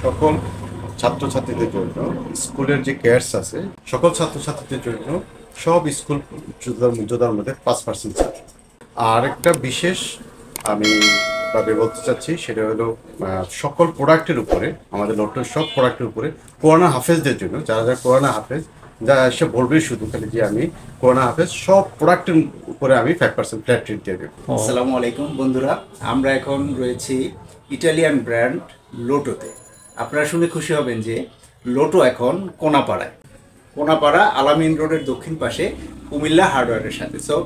সকল ছাত্রছাত্রীদের জন্য স্কুলের যে কেয়ার্স আছে সকল ছাত্রছাত্রীদের জন্য সব স্কুল জুতার মধ্যে 5% ছাড়। আর একটা বিশেষ আমি বলতে চাচ্ছি সেটা হলো সকল প্রোডাক্টের উপরে, আমাদের লোটোর সব প্রোডাক্টের উপরে কোরআন হাফেজদের জন্য, যারা যারা কোরআন হাফেজ যা এসে বলবে শুধু খালি যে আমি কোরআন হাফেজ, সব প্রোডাক্টের উপরে আমি 5% ফ্ল্যাট রেট দিয়ে দেবো। আসসালামু আলাইকুম বন্ধুরা, আমরা এখন রয়েছি ইটালিয়ান ব্র্যান্ড লোটোতে। আপনারা শুনে খুশি হবেন যে লোটো এখন কোনাপাড়া আলামিন রোডের দক্ষিণ পাশে কুমিল্লা হার্ডওয়্যারের সাথে। সো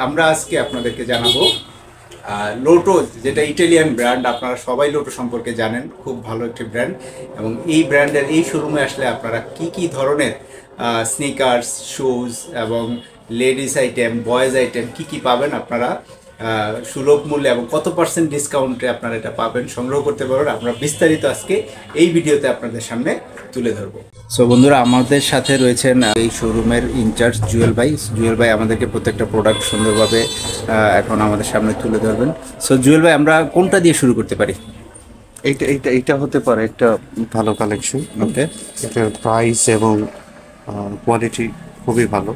আমরা আজকে আপনাদেরকে জানাবো লোটো, যেটা ইটালিয়ান ব্র্যান্ড। আপনারা সবাই লোটো সম্পর্কে জানেন, খুব ভালো একটি ব্র্যান্ড। এবং এই ব্র্যান্ডের এই শোরুমে আসলে আপনারা কি ধরনের স্নিকার্স, শুজ এবং লেডিস আইটেম, বয়েজ আইটেম কি পাবেন আপনারা সুলভ মূল্যে এবং কত % ডিসকাউন্টে আপনারা এটা পাবেন, সংগ্রহ করতে পারবেন। আমরা বিস্তারিত আজকে এই ভিডিওতে আপনাদের সামনে তুলে ধরবো। সো বন্ধুরা, আমাদের সাথে রয়েছেন এই শোরুমের ইনচার্জ জুয়েল ভাই আমাদেরকে প্রত্যেকটা প্রোডাক্ট সুন্দরভাবে এখন আমাদের সামনে তুলে ধরবেন। সো জুয়েল ভাই, আমরা কোনটা দিয়ে শুরু করতে পারি? এইটা হতে পারে একটা ভালো কালেকশন। ওকে, এটার প্রাইস এবং কোয়ালিটি খুবই ভালো।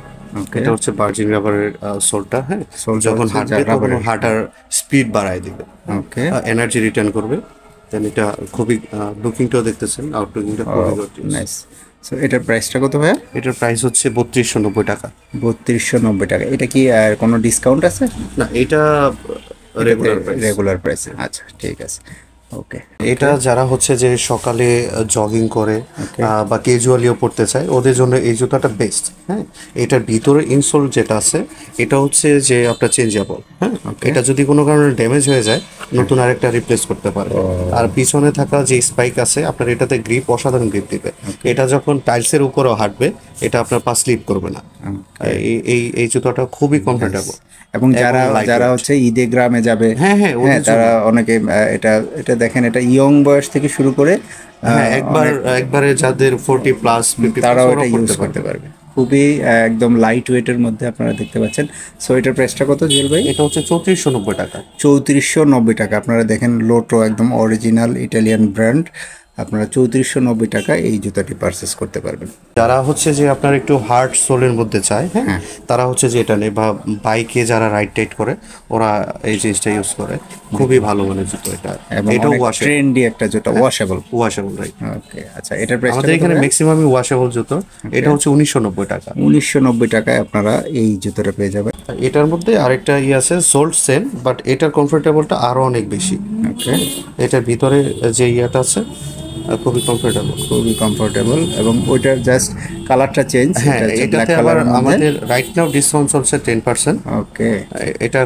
এটা হচ্ছে ভার্জিন রাবারের সোলটা। হ্যাঁ, যখন হাঁটবে তখন হাঁটার স্পিড বাড়ায় দিবে। ওকে, এনার্জি রিটার্ন করবে। দেন এটা খুবই লুকিংটাও দেখতেছেন, আউটলুকিংটা খুবই নাইস। সো এটার প্রাইসটা কত ভাইয়া? এটার প্রাইস হচ্ছে 3290 টাকা। 3290 টাকা। এটা কি কোনো ডিসকাউন্ট আছে? না, এটা রেগুলার প্রাইস। আচ্ছা, ঠিক আছে। ওকে, এটা যারা হচ্ছে যে সকালে জগিং করে বা ক্যাজুয়ালিও পড়তে চায় ওদের জন্য এই জুতাটা বেস্ট। হ্যাঁ, এটার ভিতরে ইনসোল যেটা আছে এটা হচ্ছে যে আপনার চেঞ্জেবল। হ্যাঁ, এটা যদি কোনো কারণে ড্যামেজ হয়ে যায় নতুন আরেকটা রিপ্লেস করতে পারে। আর পিছনে থাকা যে স্পাইক আছে আপনার এটাতে গ্রিপ, অসাধারণ গ্রিপ দিবে। এটা যখন টাইলসের উপরেও হাঁটবে এটা আপনার পা স্লিপ করবে না। এই জুতাটা খুবই কমফোর্টেবল। এবং যারা হচ্ছে ঈদে গ্রামে যাবে, তারা অনেকে এটা দেখেন, এটা ইয়ং বয়স থেকে শুরু করে একবারে যাদের 40+ তারাও এটা ইউজ করতে পারবে। খুবই একদম লাইট ওয়েটের মধ্যে আপনারা দেখতে পাচ্ছেন। সো এটার প্রাইসটা কত জুয়েল ভাই? এটা হচ্ছে 3490 টাকা। 3490 টাকা। আপনারা দেখেন লোটো একদম অরিজিনাল ইটালিয়ান ব্র্যান্ড, আপনারা 3490 টাকা এই জুতাটি পারচেস করতে পারবেন। যারা হচ্ছে যে আপনার একটু হার্ড সোলের মধ্যে চায়, হ্যাঁ, তারা হচ্ছে যে এটা নেই, বা বাইকে যারা রাইড টাইড করে ওরা এই জিনিসটা ইউজ করে। খুবই ভালো মানের জুতো এটা। এটাও ট্রেন্ডি একটা জুতো, ওয়াশেবল রাইট। ওকে, আচ্ছা, এটার প্রাইস আমাদের এখানে ম্যাক্সিমামই ওয়াশেবল জুতো। এটা হচ্ছে 1990 টাকা। 1990 টাকায় আপনারা এই জুতোটা পেয়ে যাবেন। এটার মধ্যে আরেকটা আছে সোল্ড সেম, বাট এটার কমফোর্টেবলটা আরো অনেক বেশি। ওকে, এটার ভিতরে যে ইয়াটা আছে খুবই কমফোর্টেবল এবং ওইটার জাস্ট কালারটা চেঞ্জ। হ্যাঁ, এটাতে আবার আমাদের রাইট নাও ডিসকাউন্ট চলছে 10%। ওকে, এটা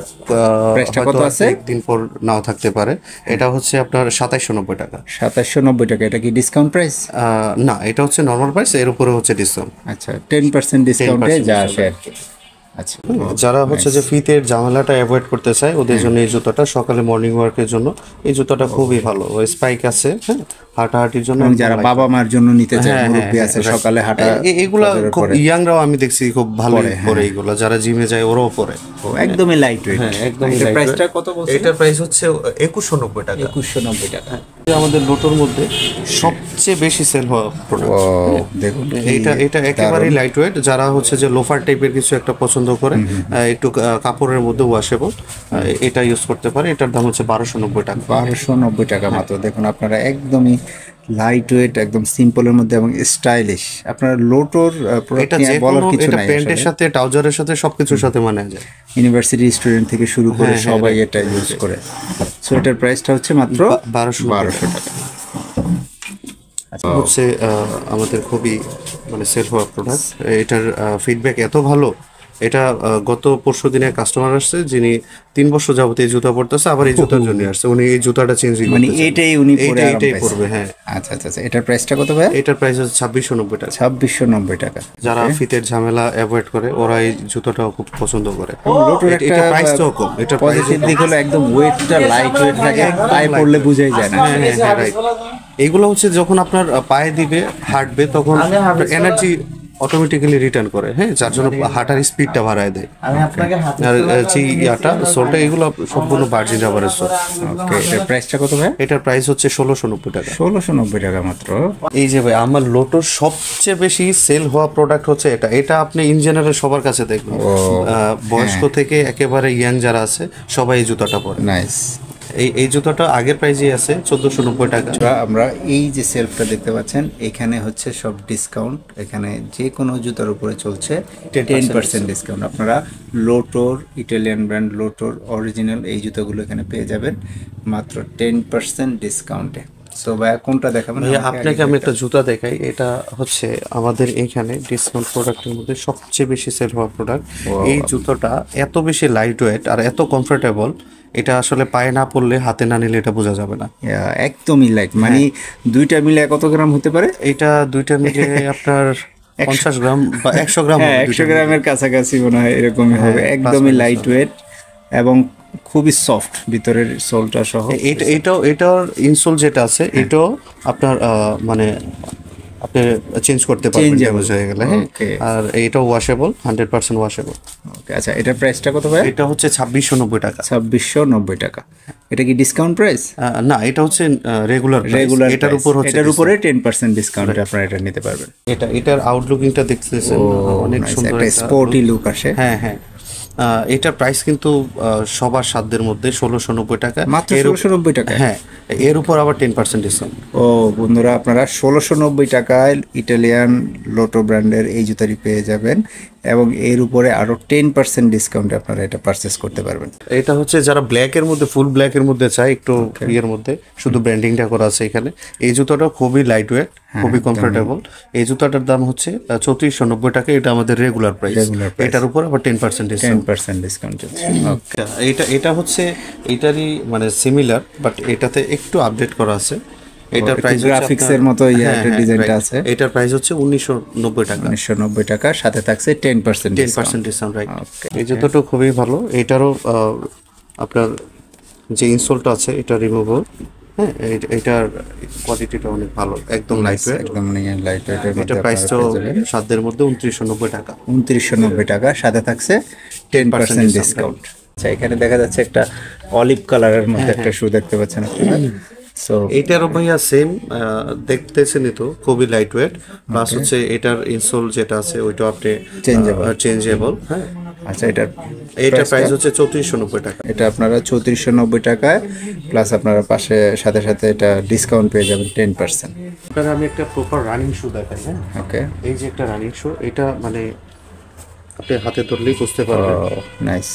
প্রাইসটা কত আছে? একদিন পর নাও থাকতে পারে। এটা হচ্ছে আপনার 2790 টাকা। 2790 টাকা। এটা কি ডিসকাউন্ট প্রাইস? না, এটা হচ্ছে নরমাল প্রাইস, এর উপরে হচ্ছে ডিসকাউন্ট। আচ্ছা, 10% ডিসকাউন্টে যা আসে আর কি। আচ্ছা, যারা হচ্ছে যে ফিতের ঝামেলাটা অ্যাভয়েড করতে চায় ওদের জন্য এই জুতাটা, সকালে মর্নিং ওয়ার্কের জন্য এই জুতাটা খুবই ভালো। ওই স্পাইক আছে, হ্যাঁ, হাঁটাহাঁটির জন্য। যারা বাবা মার জন্য নিতে চায়, মুরব্বি আছে সকালে হাঁটা, এগুলা খুব ইয়াংরাও আমি দেখছি খুব ভালো পরে। এগুলো যারা জিমে যায় ওরাও পরে। একদমই লাইট ওয়েট। হ্যাঁ, একদমই লাইট। প্রাইসটা কত বলছেন? এটার প্রাইস হচ্ছে 2190 টাকা। 2190 টাকা। আমাদের লোটোর মধ্যে সবচেয়ে বেশি সেল হওয়া প্রোডাক্ট। দেখুন, এটা একেবারেই লাইট ওয়েট। যারা হচ্ছে যে লোফার টাইপের কিছু একটা পছন্দ করে, একটু কাপড়ের মধ্যে ওয়াশেবল, এটা ইউজ করতে পারে। এটার দাম হচ্ছে 1290 টাকা। 1290 টাকা মাত্র। দেখুন, আপনারা একদমই লাইট ওয়েট, একদম সিম্পলের মধ্যে এবং স্টাইলিশ। আপনার লোটোর বলার কিছু নাই, প্যান্টের সাথে ট্রাউজারের সাথে সবকিছুর সাথে মানায় যায়। ইউনিভার্সিটি স্টুডেন্ট থেকে শুরু করে সবাই এটা ইউজ করে। সো এটার প্রাইসটা হচ্ছে মাত্র 1200 টাকা। হচ্ছে আমাদের খুবই মানে সেল হওয়া প্রোডাক্ট। এটার ফিডব্যাক এত ভালো, এটা গত পরশু দিনে কাস্টমার আসছে যিনি 3 বছর যাবত এই জুতা পরতেছে, আবার এই জুতার জন্য আসছে। উনি এই জুতাটা চেঞ্জ করতে, মানে এটাই পরবে। হ্যাঁ, আচ্ছা আচ্ছা। এটার প্রাইসটা কত ভাই? এটার প্রাইস হচ্ছে 2690 টাকা। 2690 টাকা। যারা ফিতের ঝামেলা অ্যাভয়েড করে ওরা এই জুতাটাও খুব পছন্দ করে। এটা প্রাইসটাও কম। এটা পজিটিভ দিক হলো একদম ওয়েটটা লাইট ওয়েট থাকে, পায়ে পড়লে বুঝাই যায় না। হ্যাঁ, রাইট। এইগুলো হচ্ছে যখন আপনার পায়ে দিবে, হাঁটবে, তখন এনার্জি অটোমেটিক্যালি রিটার্ন করে, হ্যাঁ, যার জন্য হাঁটার স্পিডটা বাড়ায় দেয়। আর যে ইয়াটা সোলটা এগুলো সম্পূর্ণ ভার্জিন রাবারের সোল। ওকে, এটার প্রাইসটা কত ভাই? এটার প্রাইস হচ্ছে 1690 টাকা। 1690 টাকা মাত্র। এই যে ভাই আমার লোটোর সবচেয়ে বেশি সেল হওয়া প্রোডাক্ট হচ্ছে এটা। এটা আপনি ইন জেনারেল সবার কাছে দেখবেন, বয়স্ক থেকে একেবারে ইয়াং যারা আছে সবাই এই জুতাটা পরে। নাইস। এই জুতাটা আগের প্রাইসই আছে 1490 টাকা। আমরা এই যে সেলফটা দেখতে পাচ্ছেন, এখানে হচ্ছে সব ডিসকাউন্ট। এখানে যে কোনো জুতার উপরে চলছে 10% ডিসকাউন্ট। আপনারা লোটোর, ইটালিয়ান ব্র্যান্ড লোটোর অরিজিনাল এই জুতাগুলো এখানে পেয়ে যাবেন মাত্র 10% ডিসকাউন্টে। সো ভাইয়া কোনটা দেখাবেন? আপনাকে আমি একটা জুতা দেখাই। এটা হচ্ছে আমাদের এখানে ডিসকাউন্ট প্রোডাক্টের মধ্যে সবচেয়ে বেশি সেল হওয়া প্রোডাক্ট। এই জুতোটা এত বেশি লাইট ওয়েট আর এত কমফোর্টেবল, এটা আসলে পায়ে না পড়লে, হাতে না নিলে এটা বোঝা যাবে না। একদমই লাইট, মানে দুইটা মিলে কত গ্রাম হতে পারে? এটা দুইটা মিলে আপনার 50 গ্রাম বা 100 গ্রাম, 100 গ্রামের কাছাকাছি মনে হয়, এরকমই হবে। একদমই লাইট ওয়েট এবং খুবই সফট ভিতরের সোলটা সহ। এটার ইনসোল যেটা আছে এটাও আপনার মানে আপনি চেঞ্জ করতে পারবেন ড্যামেজ হয়ে গেলে, হ্যাঁ। আর এটাও ওয়াশেবল, 100% ওয়াশেবল। ওকে, আচ্ছা এটার প্রাইসটা কত ভাই? এটা হচ্ছে 2690 টাকা। 2690 টাকা। এটা কি ডিসকাউন্ট প্রাইস? না, এটা হচ্ছে রেগুলার। এটার উপর হচ্ছে, এটার উপরে 10% ডিসকাউন্টে আপনারা এটা নিতে পারবেন। এটার আউটলুকিংটা দেখতেছেন, অনেক সুন্দর, একটা স্পোর্টি লুক আসে। হ্যাঁ হ্যাঁ। এটার প্রাইস কিন্তু সবার সাধ্যের মধ্যে 1690 টাকা, মাত্র 1690 টাকা। হ্যাঁ, এর উপর আবার 10% ডিসকাউন্ট। ও বন্ধুরা, আপনারা 1690 টাকায় ইটালিয়ান লোটো ব্র্যান্ডের এই জুতাটি পেয়ে যাবেন এবং এর উপরে আরো 10% ডিসকাউন্টে আপনারা এটা পারচেস করতে পারবেন। এটা হচ্ছে যারা ব্ল্যাকের মধ্যে, ফুল ব্ল্যাকের মধ্যে চায়, একটু ইয়ের মধ্যে শুধু ব্র্যান্ডিংটা করা আছে এখানে। এই জুতাটা খুবই লাইট ওয়েট, খুবই কমফোর্টেবল। এই জুতাটার দাম হচ্ছে 3490 টাকা। এটা আমাদের রেগুলার প্রাইস। এটার উপর আবার 10% ডিসকাউন্ট চলছে। এটা হচ্ছে এটারই মানে সিমিলার, বাট এটাতে একটু আপডেট করা আছে। এটার প্রাইস গ্রাফিক্সের মতো একটা ডিজাইনটা আছে। এটার প্রাইস হচ্ছে 1990 টাকা। 1990 টাকা, সাথে থাকছে 10% ডিসকাউন্ট, রাইট। এই জুতোটা খুবই ভালো। এটারও আপনার যে ইনসোলটা আছে এটা রিমুভেবল, হ্যাঁ। এটার কোয়ালিটিটা অনেক ভালো, একদম লাইট ওয়েট, একদম লাইট ওয়েটের মধ্যে। এটা প্রাইসটা সাধ্যের মধ্যে 2990 টাকা। 2990 টাকা, সাথে থাকছে 10% ডিসকাউন্ট। আচ্ছা, এখানে দেখা যাচ্ছে একটা অলিভ কালারের মধ্যে একটা শু দেখতে পাচ্ছেন আপনারা। সো এইটারও ভাইয়া সেম দেখতেছেনই তো, খুবই লাইট ওয়েট, প্লাস হচ্ছে এটার ইনসোল যেটা আছে ওইটাও আপনি চেঞ্জেবল, হ্যাঁ। আচ্ছা, এটার প্রাইস হচ্ছে 3490 টাকা। এটা আপনারা 3490 টাকায়, প্লাস আপনারা সাথে সাথে এটা ডিসকাউন্ট পেয়ে যাবেন 10%। আপনারা আমি একটা প্রপার রানিং শু দেখাই, হ্যাঁ। ওকে, এই যে একটা রানিং শু, এটা মানে আপনি হাতে ধরলেই বুঝতে পারবেন। নাইস।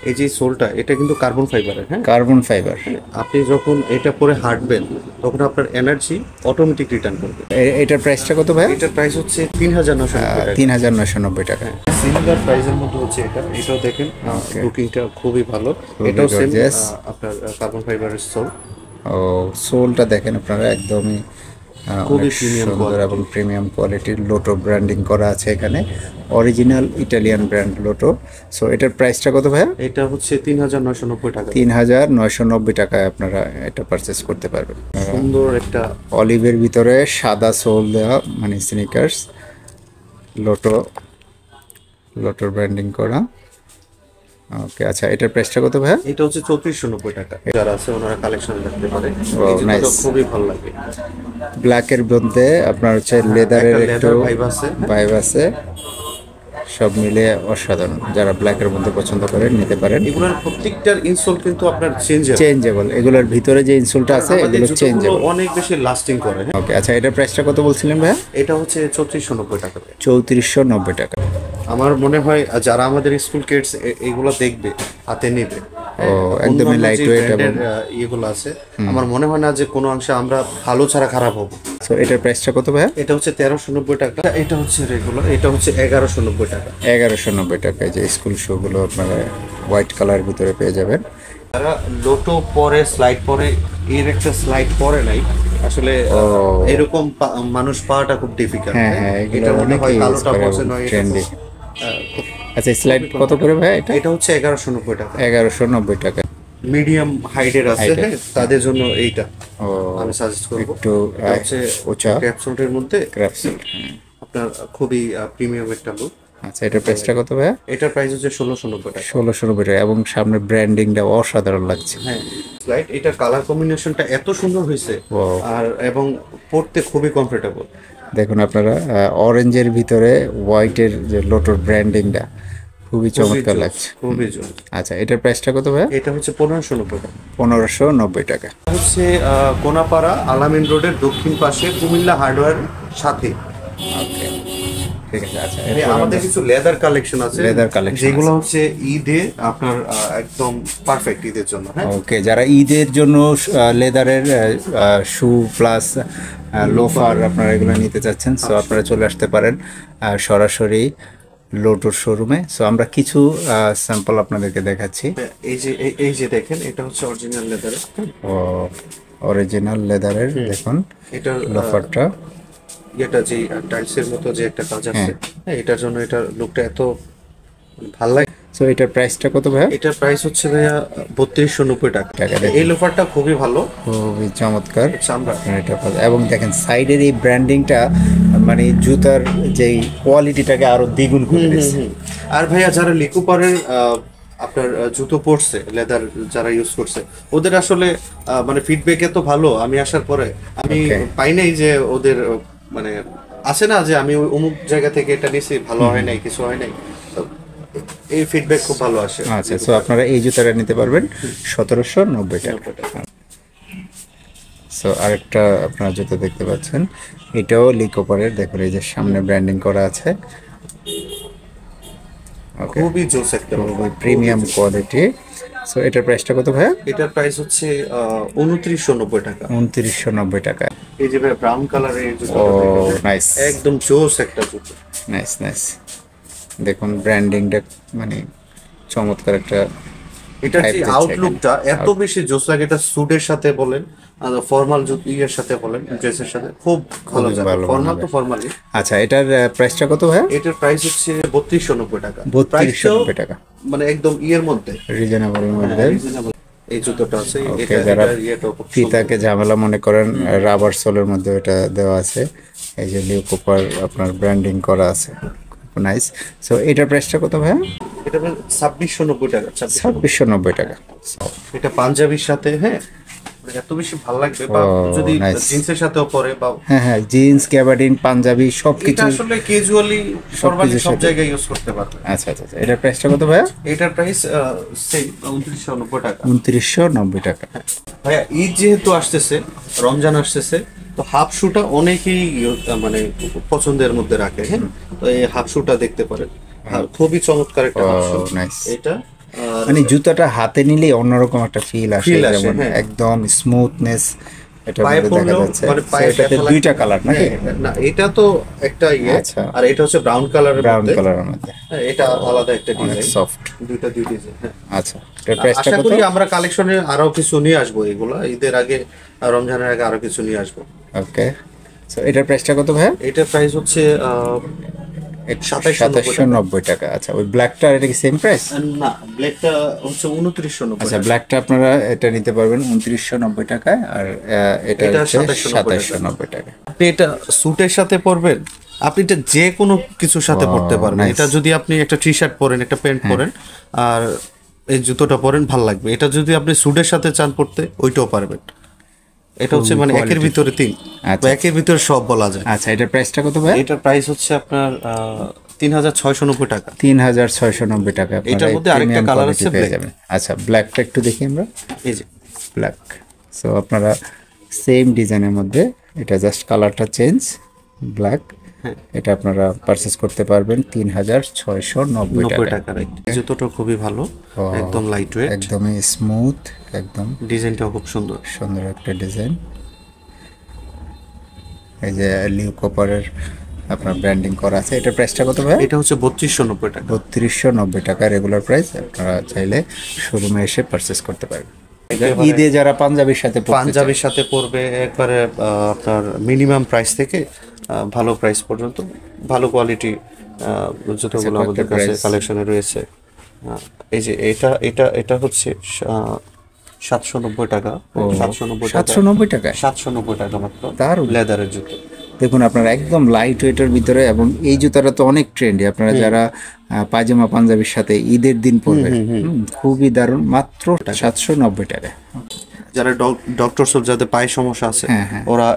এই যে সোলটা, এটা কিন্তু কার্বন ফাইবারের, হ্যাঁ, কার্বন ফাইবার। আপনি যখন এটা পরে হাঁটবেন তখন আপনার এনার্জি অটোমেটিক রিটার্ন করবে। এটার প্রাইসটা কত ভাই? এটার প্রাইস হচ্ছে 3990 টাকা। সিমিলার প্রাইসের মধ্যে হচ্ছে এটাও দেখেন, লুকিংটা খুবই ভালো। এটাও সেম আপনার কার্বন ফাইবারের সোল। ও, সোলটা দেখেন আপনারা, একদমই খুবই সুন্দর এবং প্রিমিয়াম কোয়ালিটির লোটো ব্র্যান্ডিং করা আছে এখানে, original Italian brand lotto. So এটার প্রাইসটা কত ভাইয়া? এটা হচ্ছে 3990 টাকা। 3990 টাকায় আপনারা এটা পারচেস করতে পারবেন। সুন্দর একটা অলিভের ভিতরে সাদা সোল দেওয়া, মানে স্নিকার্স, লোটোর ব্র্যান্ডিং করা। ওকে, আচ্ছা এটার প্রাইসটা কত ভাইয়া? এটা হচ্ছে 3490 টাকা। যারা আছে ওনারা কালেকশন রাখতে পারে, খুবই ভালো লাগে। ব্ল্যাকের মধ্যে আপনার হচ্ছে লেদারের একটু ভাইব আছে, সব মিলে অসাধারণ। যারা ব্ল্যাকের মধ্যে পছন্দ করেন নিতে পারেন। এগুলোর প্রত্যেকটার ইনসোল কিন্তু আপনার চেঞ্জেবল। এগুলোর ভিতরে যে ইনসোলটা আছে এগুলো চেঞ্জেবল, অনেক বেশি লাস্টিং করে। ওকে, আচ্ছা এটার প্রাইসটা কত বলছিলেন ভাইয়া? এটা হচ্ছে 3490 টাকা। 3490 টাকা। আমার মনে হয় যারা আমাদের স্কুল কিডস এগুলো দেখবে, হাতে নেবে, একদমই লাইট ওয়েট এবং এগুলো আছে, আমার মনে হয় না যে কোনো অংশে আমরা ভালো ছাড়া খারাপ হবো। সো এটার প্রাইসটা কত ভাইয়া? এটা হচ্ছে 1390 টাকা। এটা হচ্ছে রেগুলার, এটা হচ্ছে 1190 টাকা। 1190 টাকায় যে স্কুল শু গুলো আপনারা হোয়াইট কালার ভিতরে পেয়ে যাবেন। যারা লোটো পরে, স্লাইড পরে, এর একটা স্লাইড পরে নাই আসলে, এরকম মানুষ পাওয়াটা খুব ডিফিকাল্ট। হ্যাঁ, এটা অনেক ট্রেন্ডি। আচ্ছা, স্লাইড কত করে ভাই? এটা হচ্ছে 1190 টাকা। 1190 টাকা। মিডিয়াম হাইটের আছে, তাদের জন্য এইটা আমি সাজেস্ট করব। একটু হচ্ছে ক্যাপসুলের মধ্যে ক্যাপসুল, আপনার খুবই প্রিমিয়াম একটা লুক। আচ্ছা, এটার প্রাইসটা কত ভাইয়া? এটার প্রাইস হচ্ছে 1690 টাকা। 1690 টাকা, এবং সামনে ব্র্যান্ডিংটা অসাধারণ লাগছে। হ্যাঁ রাইট, এটার কালার কম্বিনেশনটা এত সুন্দর হয়েছে, আর এবং পরতে খুবই কমফোর্টেবল। দেখুন আপনারা, অরেঞ্জের ভিতরে হোয়াইটের যে লোটোর ব্র্যান্ডিংটা খুবই চমৎকার লাগছে। খুবই জোর। আচ্ছা, এটার প্রাইসটা কত ভাইয়া? এটা হচ্ছে 1590 টাকা। 1590 টাকা। হচ্ছে কোনাপাড়া আলামিন রোডের দক্ষিণ পাশে কুমিল্লা হার্ডওয়্যার সাথে। ওকে, ঠিক আছে। আচ্ছা, আমাদের কিছু লেদার কালেকশন আছে, লেদার কালেকশন যেগুলো হচ্ছে ঈদে আপনার একদম পারফেক্ট ঈদের জন্য। হ্যাঁ ওকে, যারা ঈদের জন্য লেদারের শু প্লাস লোফার আপনারা এগুলো নিতে চাচ্ছেন, সো আপনারা চলে আসতে পারেন সরাসরি লোটোর শোরুমে। সো আমরা কিছু স্যাম্পল আপনাদেরকে দেখাচ্ছি। এই যে দেখেন, এটা হচ্ছে অরিজিনাল লেদারের। ও, অরিজিনাল লেদারের দেখুন এটা লোফারটা, এটা যে টাইলসের মতো যে একটা কাজ আছে, হ্যাঁ এটার জন্য এটার লুকটা এত ভালো লাগে। সো এটার প্রাইসটা কত ভাইয়া? এটার প্রাইস হচ্ছে ভাইয়া 3290 টাকা। এই লোফারটা খুবই ভালো, খুবই চমৎকার। আমরা এটা এবং দেখেন সাইডের এই ব্র্যান্ডিংটা মানে জুতার যেই কোয়ালিটিটাকে আরো দ্বিগুণ করে দিচ্ছে। আর ভাইয়া যারা লিকুপারের আপনার জুতো পরছে, লেদার যারা ইউজ করছে, ওদের আসলে মানে ফিডব্যাক এত ভালো, আমি আসার পরে আমি পাই নাই যে ওদের মানে আছে না যে আমি অমুক জায়গা থেকে এটা নিয়েছি, ভালো হয় নাই, কিছু হয় নাই, এই ফিডব্যাক খুব ভালো আসে। আচ্ছা, সো আপনারা এই জুতাটা নিতে পারবেন 1790 টাকা। সো আরেকটা আপনারা জুতো দেখতে পাচ্ছেন, এটাও লিকোপারের। দেখুন এই যে সামনে ব্র্যান্ডিং করা আছে, খুবই জোস একটা, খুবই প্রিমিয়াম কোয়ালিটি। সো এটার প্রাইসটা কত ভাইয়া? এটার প্রাইস হচ্ছে 2990 টাকা। 2990 টাকা। এই যে ভাই ব্রাউন কালারের এই জুতো, ও নাইস, একদম জোস একটা জুতো। নাইস নাইস, দেখুন ব্র্যান্ডিংটা মানে চমৎকার একটা। এটার যে আউটলুকটা এত বেশি জোস লাগে, এটা স্যুটের সাথে বলেন, ফর্মাল ইয়ের সাথে বলেন, ড্রেসের সাথে খুব ভালো যায়। ফর্মাল তো ফর্মালি। আচ্ছা, এটার প্রাইসটা কত ভাইয়া? এটার প্রাইস হচ্ছে 3290 টাকা। 3290 টাকা, মানে একদম ইয়ের মধ্যে, রিজনেবল মধ্যে। এই জুতোটা আছে। ওকে, যারা ফিতাকে ঝামেলা মনে করেন, রাবার সোলের মধ্যে এটা দেওয়া আছে। এই যে লিওকোপার আপনার ব্র্যান্ডিং করা আছে, নাইস। সো এটার প্রাইসটা কত ভাইয়া? এটা 2690 টাকা। 2690 টাকা। এটা পাঞ্জাবির সাথে, হ্যাঁ এত বেশি ভালো লাগবে, বা যদি জিন্সের সাথেও পরে, বা হ্যাঁ জিন্স, গ্যাবার্ডিন, পাঞ্জাবি সবকিছু আসলে ক্যাজুয়ালি ফরমালি সব জায়গায় ইউজ করতে পারবে। আচ্ছা আচ্ছা, এটার প্রাইসটা কত ভাইয়া? এটার প্রাইস সেম 2990 টাকা। 2990 টাকা। ভাইয়া ঈদ যেহেতু আসতেছে, রমজান আসতেছে, তো হাফ শুটা অনেকেই মানে পছন্দের মধ্যে রাখে। হ্যাঁ, তো এই হাফ শুটা দেখতে পারেন, খুবই চমৎকার একটা হাফ শু। এটা মানে জুতাটা হাতে নিলে অন্যরকম একটা ফিল আসে, যেমন একদম স্মুথনেস এটা দেখা যাচ্ছে। এটাতে দুইটা কালার নাকি? না, এটা তো একটা ইয়ে, আর এটা হচ্ছে ব্রাউন কালারের মধ্যে। এটা আলাদা একটা ডিজাইন, সফট, দুই ডিজাইন। আচ্ছা, এটার প্রাইসটা কত? আশা করি আমরা কালেকশনে আরো কিছু নিয়ে আসবো, এগুলা ঈদের আগে, রমজানের আগে আরো কিছু নিয়ে আসবো। ওকে, সো এটার প্রাইসটা কত ভাই? এটার প্রাইস হচ্ছে 2790 টাকা। আচ্ছা, ওই ব্ল্যাকটা এটা কি সেম প্রাইস? না, ব্ল্যাকটা হচ্ছে 2990। আচ্ছা, ব্ল্যাকটা আপনারা এটা নিতে পারবেন 2990 টাকায়, আর এটা হচ্ছে 2790 টাকা। আপনি এটা স্যুটের সাথে পরবেন, আপনি এটা যে কোনো কিছুর সাথে পরতে পারবেন। এটা যদি আপনি একটা টি শার্ট পরেন, একটা প্যান্ট পরেন, আর এই জুতোটা পরেন, ভালো লাগবে। এটা যদি আপনি স্যুটের সাথে চান পরতে, ওইটাও পারবেন। এটা হচ্ছে মানে একের ভিতরে তিন, একের ভিতরে সব বলা যায়। আচ্ছা, এটার প্রাইসটা কত ভাই? এটার প্রাইস হচ্ছে আপনার 3690 টাকা। 3690 টাকা। এটার মধ্যে আরেকটা কালার আছে ব্ল্যাক। আচ্ছা, ব্ল্যাকটা একটু দেখি আমরা। এই যে ব্ল্যাক, সো আপনারা সেম ডিজাইনের মধ্যে, এটা জাস্ট কালারটা চেঞ্জ, ব্ল্যাক। এটা আপনারা পারচেজ করতে পারবেন 3690 টাকা। জুতোটা খুবই ভালো, একদম লাইট ওয়েট, একদমই স্মুথ, একদম ডিজাইনটাও খুব সুন্দর, সুন্দর একটা ডিজাইন। এই যে লিওকোপারের আপনার ব্র্যান্ডিং করা আছে। এটার প্রাইসটা কত ভাই? এটা হচ্ছে 3290 টাকা। 3290 টাকা রেগুলার প্রাইস। আপনারা চাইলে শোরুমে এসে পারচেজ করতে পারবেন। ঈদে যারা পাঞ্জাবির সাথে পরবে, একবারে আপনার মিনিমাম প্রাইস থেকে ভালো প্রাইস পর্যন্ত ভালো কোয়ালিটি জুতোগুলো আমাদের কাছে কালেকশনে রয়েছে। এই যে এটা হচ্ছে 790 টাকা। 790 টাকা মাত্র, লেদারের জুতো। দেখুন আপনারা একদম লাইট ওয়েটের ভিতরে, এবং এই জুতাটা তো অনেক ট্রেন্ডি, আপনারা যারা পায়জামা পাঞ্জাবির সাথে ঈদের দিন পরবেন, খুবই দারুণ, মাত্র 790 টাকা। যারা ডক্টর সব যাদের পায়ে সমস্যা আছে ওরা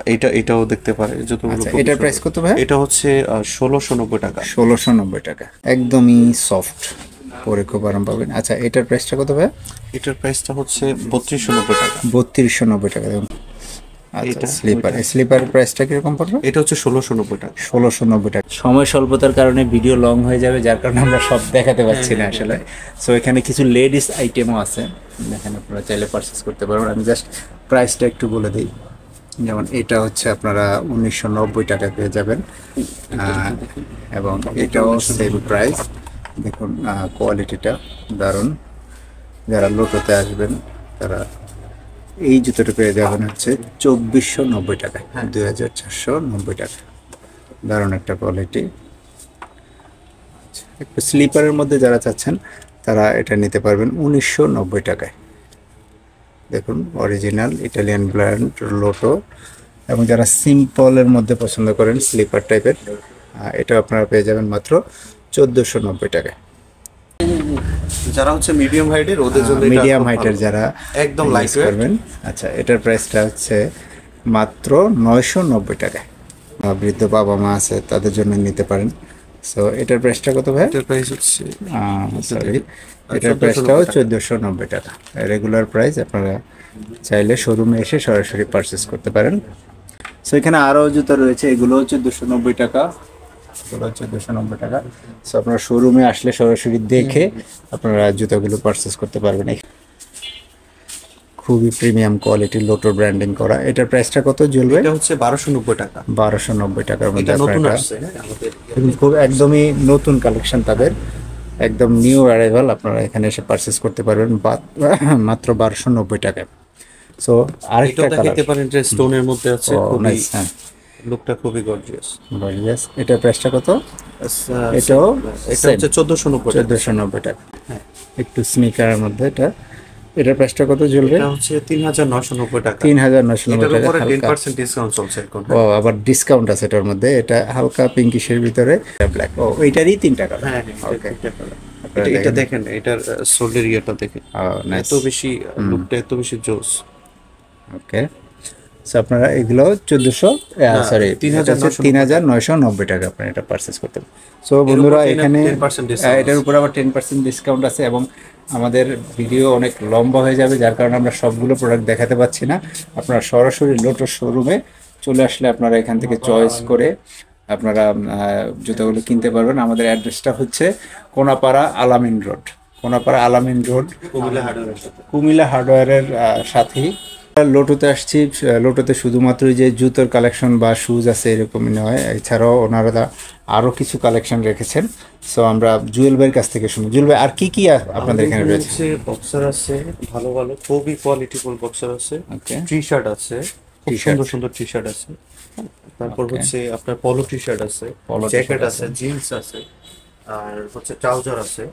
এটাও দেখতে পারে জুতোগুলো। এটার প্রাইস কত ভাই? এটা হচ্ছে 1690 টাকা। 1690 টাকা, একদমই সফট, পরে খুব আরাম পাবেন। আচ্ছা, এটার প্রাইসটা কত ভাই? এটার প্রাইসটা হচ্ছে 3290 টাকা। 3290 টাকা। আচ্ছা, স্লিপারের প্রাইসটা কিরকম পড়বে? এটা হচ্ছে 1690 টাকা। 1690 টাকা। সময় স্বল্পতার কারণে ভিডিও লং হয়ে যাবে, যার কারণে আমরা সব দেখাতে পারছি না আসলে। সো এখানে কিছু লেডিস আইটেমও আছে, এখানে আপনারা চাইলে পারচেস করতে পারবেন। আমি জাস্ট প্রাইসটা একটু বলে দিই। যেমন এটা হচ্ছে আপনারা 1990 টাকা পেয়ে যাবেন, এবং এটাও সেম প্রাইস। দেখুন কোয়ালিটিটা দারুণ। যারা লোটোতে আসবেন তারা এই জুতোটা পেয়ে যাবেন হচ্ছে 2490 টাকায়, 2490 টাকা। দারুণ একটা কোয়ালিটি। একটু স্লিপারের মধ্যে যারা চাচ্ছেন তারা এটা নিতে পারবেন 1990 টাকায়। দেখুন অরিজিনাল ইটালিয়ান ব্র্যান্ড লোটো। এবং যারা সিম্পলের মধ্যে পছন্দ করেন স্লিপার টাইপের, এটা আপনারা পেয়ে যাবেন মাত্র 1490 টাকায়। যারা হচ্ছে মিডিয়াম হাইটের ওদের জন্য, মিডিয়াম হাইটের যারা একদম লাইট করবেন। আচ্ছা, এটার প্রাইসটা হচ্ছে মাত্র 990 টাকায়। বৃদ্ধ বাবা মা আছে তাদের জন্য নিতে পারেন। সো এটার প্রাইসটা কত ভাই? এটার প্রাইস হচ্ছে সরি, এটার প্রাইসটাও 1490 টাকা। Regular price. আপনারা চাইলে শোরুমে এসে সরাসরি পারচেস করতে পারেন। সো এখানে আরও জুতো রয়েছে, এগুলো 1490 টাকা, এগুলো 1490 টাকা। সো আপনারা শোরুমে আসলে সরাসরি দেখে আপনারা জুতোগুলো পারচেস করতে পারবেন। খুবই প্রিমিয়াম কোয়ালিটির লোটো ব্র্যান্ডিং করা। এটার প্রাইসটা কত জ্বলবে? এটা হচ্ছে 1290 টাকা। 1290 টাকার মধ্যে এটা নতুন আপনারা আসছে আমাদের, খুব একদমই নতুন কালেকশন তাদের, একদম নিউ অ্যারাইভাল। আপনারা এখানে এসে পারচেস করতে পারবেন মাত্র 1290 টাকায়। সো আরেকটা কালার দেখতে পারেন যে স্টোনের মধ্যে আছে, খুবই নাইস। হ্যাঁ, লুকটা খুবই গর্জিয়াস। গর্জিয়াস। এটার প্রাইসটা কত? এটাও এটা হচ্ছে 1490 টাকা। 1490 টাকা। হ্যাঁ, একটু স্নিকারের মধ্যে এটা। এটার প্রাইসটা কত জ্বলবে? এটা হচ্ছে 3990 টাকা। 3990 এটার টাকা। উপরে হালকা 10% ডিসকাউন্ট চলছে এখন। ও, আবার ডিসকাউন্ট আছে এটার মধ্যে। এটা হালকা পিঙ্কিশের ভিতরে ব্ল্যাক। ও, এইটারই 3 টাকা। হ্যাঁ, ওকে। এটা দেখেন, এটার সোল্ডের ইয়েটা দেখেন, নাইস। এত বেশি লুকটা, এত বেশি জোস। ওকে। সো আপনারা এগুলো 3990 টাকা আপনারা এটা পারচেস করতে পারেন। সো বন্ধুরা, এখানে 10% ডিসকাউন্ট, এটার উপর আবার 10% ডিসকাউন্ট আছে, এবং আমাদের ভিডিও অনেক লম্বা হয়ে যাবে, যার কারণে আমরা সবগুলো প্রোডাক্ট দেখাতে পাচ্ছি না। আপনারা সরাসরি লোটো শোরুমে চলে আসলে আপনারা এখান থেকে চয়েস করে আপনারা জুতোগুলো কিনতে পারবেন। আমাদের অ্যাড্রেসটা হচ্ছে কোনাপাড়া আলামিন রোড, কোনাপাড়া আলামিন রোড, কুমিল্লা হার্ডওয়্যারের সাথেই। লোটোতে আসছি, লোটোতে শুধুমাত্র যে জুতোর কালেকশন বা শুজ আছে এরকমই নয়, এছাড়াও ওনারা আরও কিছু কালেকশন রেখেছেন। সো আমরা জুয়েল ভাইয়ের কাছ থেকে শুনি। জুয়েল ভাই, আর কি কি আপনাদের এখানে রয়েছে? বক্সার আছে, ভালো ভালো খুবই কোয়ালিটিফুল বক্সার আছে, ওকে, টি শার্ট আছে, খুব সুন্দর সুন্দর টি শার্ট আছে, তারপর হচ্ছে আপনার পলো টি শার্ট আছে, জ্যাকেট আছে, জিন্স আছে, আর হচ্ছে ট্রাউজার আছে,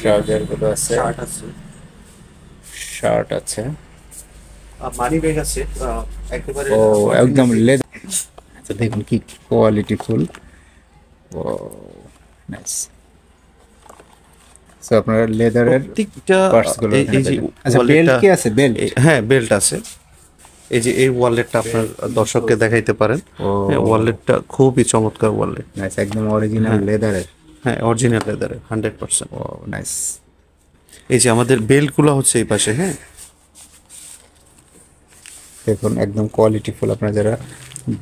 ট্রাউজার গুলো আছে, শার্ট আছে, শার্ট আছে, মানি ব্যাগ আছে, একেবারে ও একদম লেদার। আচ্ছা, দেখুন কি কোয়ালিটি ফুল। ও নাইস। সো আপনারা লেদারের প্রত্যেকটা পার্টস গুলো এই যে আচ্ছা, বেল্ট কি আছে? বেল্ট, হ্যাঁ বেল্ট আছে। এই যে এই ওয়ালেটটা আপনার দর্শককে দেখাইতে পারেন। ওয়ালেটটা খুবই চমৎকার ওয়ালেট। নাইস, একদম অরিজিনাল লেদারের। হ্যাঁ, অরিজিনাল লেদারের 100%। ও নাইস। এই যে আমাদের বেল্টগুলো হচ্ছে এই পাশে। হ্যাঁ, দেখুন একদম কোয়ালিটি ফুল। আপনারা যারা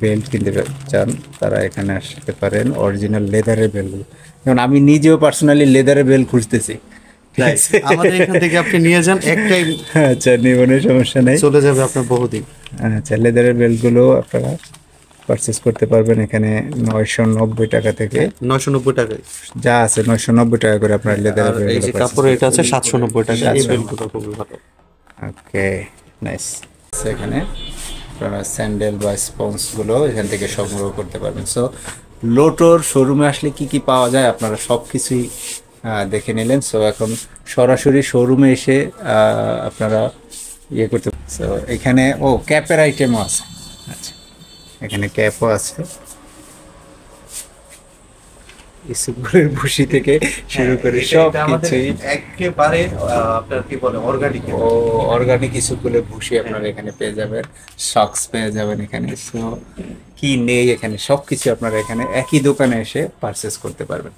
বেল্ট কিনতে চান তারা এখানে আসতে পারেন। অরিজিনাল লেদারের বেল্টগুলো, যেমন আমি নিজেও পার্সোনালি লেদারের বেল্ট খুঁজতেছি। আমাদের এখান থেকে আপনি নিয়ে যান, একটাই আচ্ছা, নিবনের সমস্যা নেই, চলে যাবে আপনার বহুদিন। আচ্ছা, লেদারের বেল্টগুলো আপনারা পারচেস করতে পারবেন এখানে 990 টাকা থেকে। 990 টাকায় যা আছে 990 টাকা করে আপনার লেদারের আর এই যে বেল্ট। কাপড়ের এটা আছে 790 টাকা। এই বেল্টগুলো খুবই ভালো। ওকে, নাইস। এখানে আপনারা স্যান্ডেল বা স্পঞ্জগুলো এখান থেকে সংগ্রহ করতে পারবেন। সো লোটোর শোরুমে আসলে কি কি পাওয়া যায় আপনারা সব কিছুই দেখে নিলেন। সো এখন সরাসরি শোরুমে এসে আপনারা ইয়ে করতে। সো এখানে ক্যাপের আইটেমও আছে। আচ্ছা, এখানে ক্যাপও আছে, ইসুগুলের ভুসি থেকে শুরু করে সব কিছুই একেবারে আপনার কি বলে অর্গানিক। ও অর্গানিক ইসুগুলের ভুসি আপনারা এখানে পেয়ে যাবেন, সক্স পেয়ে যাবেন এখানে। সো কি নেই এখানে, সব কিছু আপনারা এখানে একই দোকানে এসে পারচেস করতে পারবেন।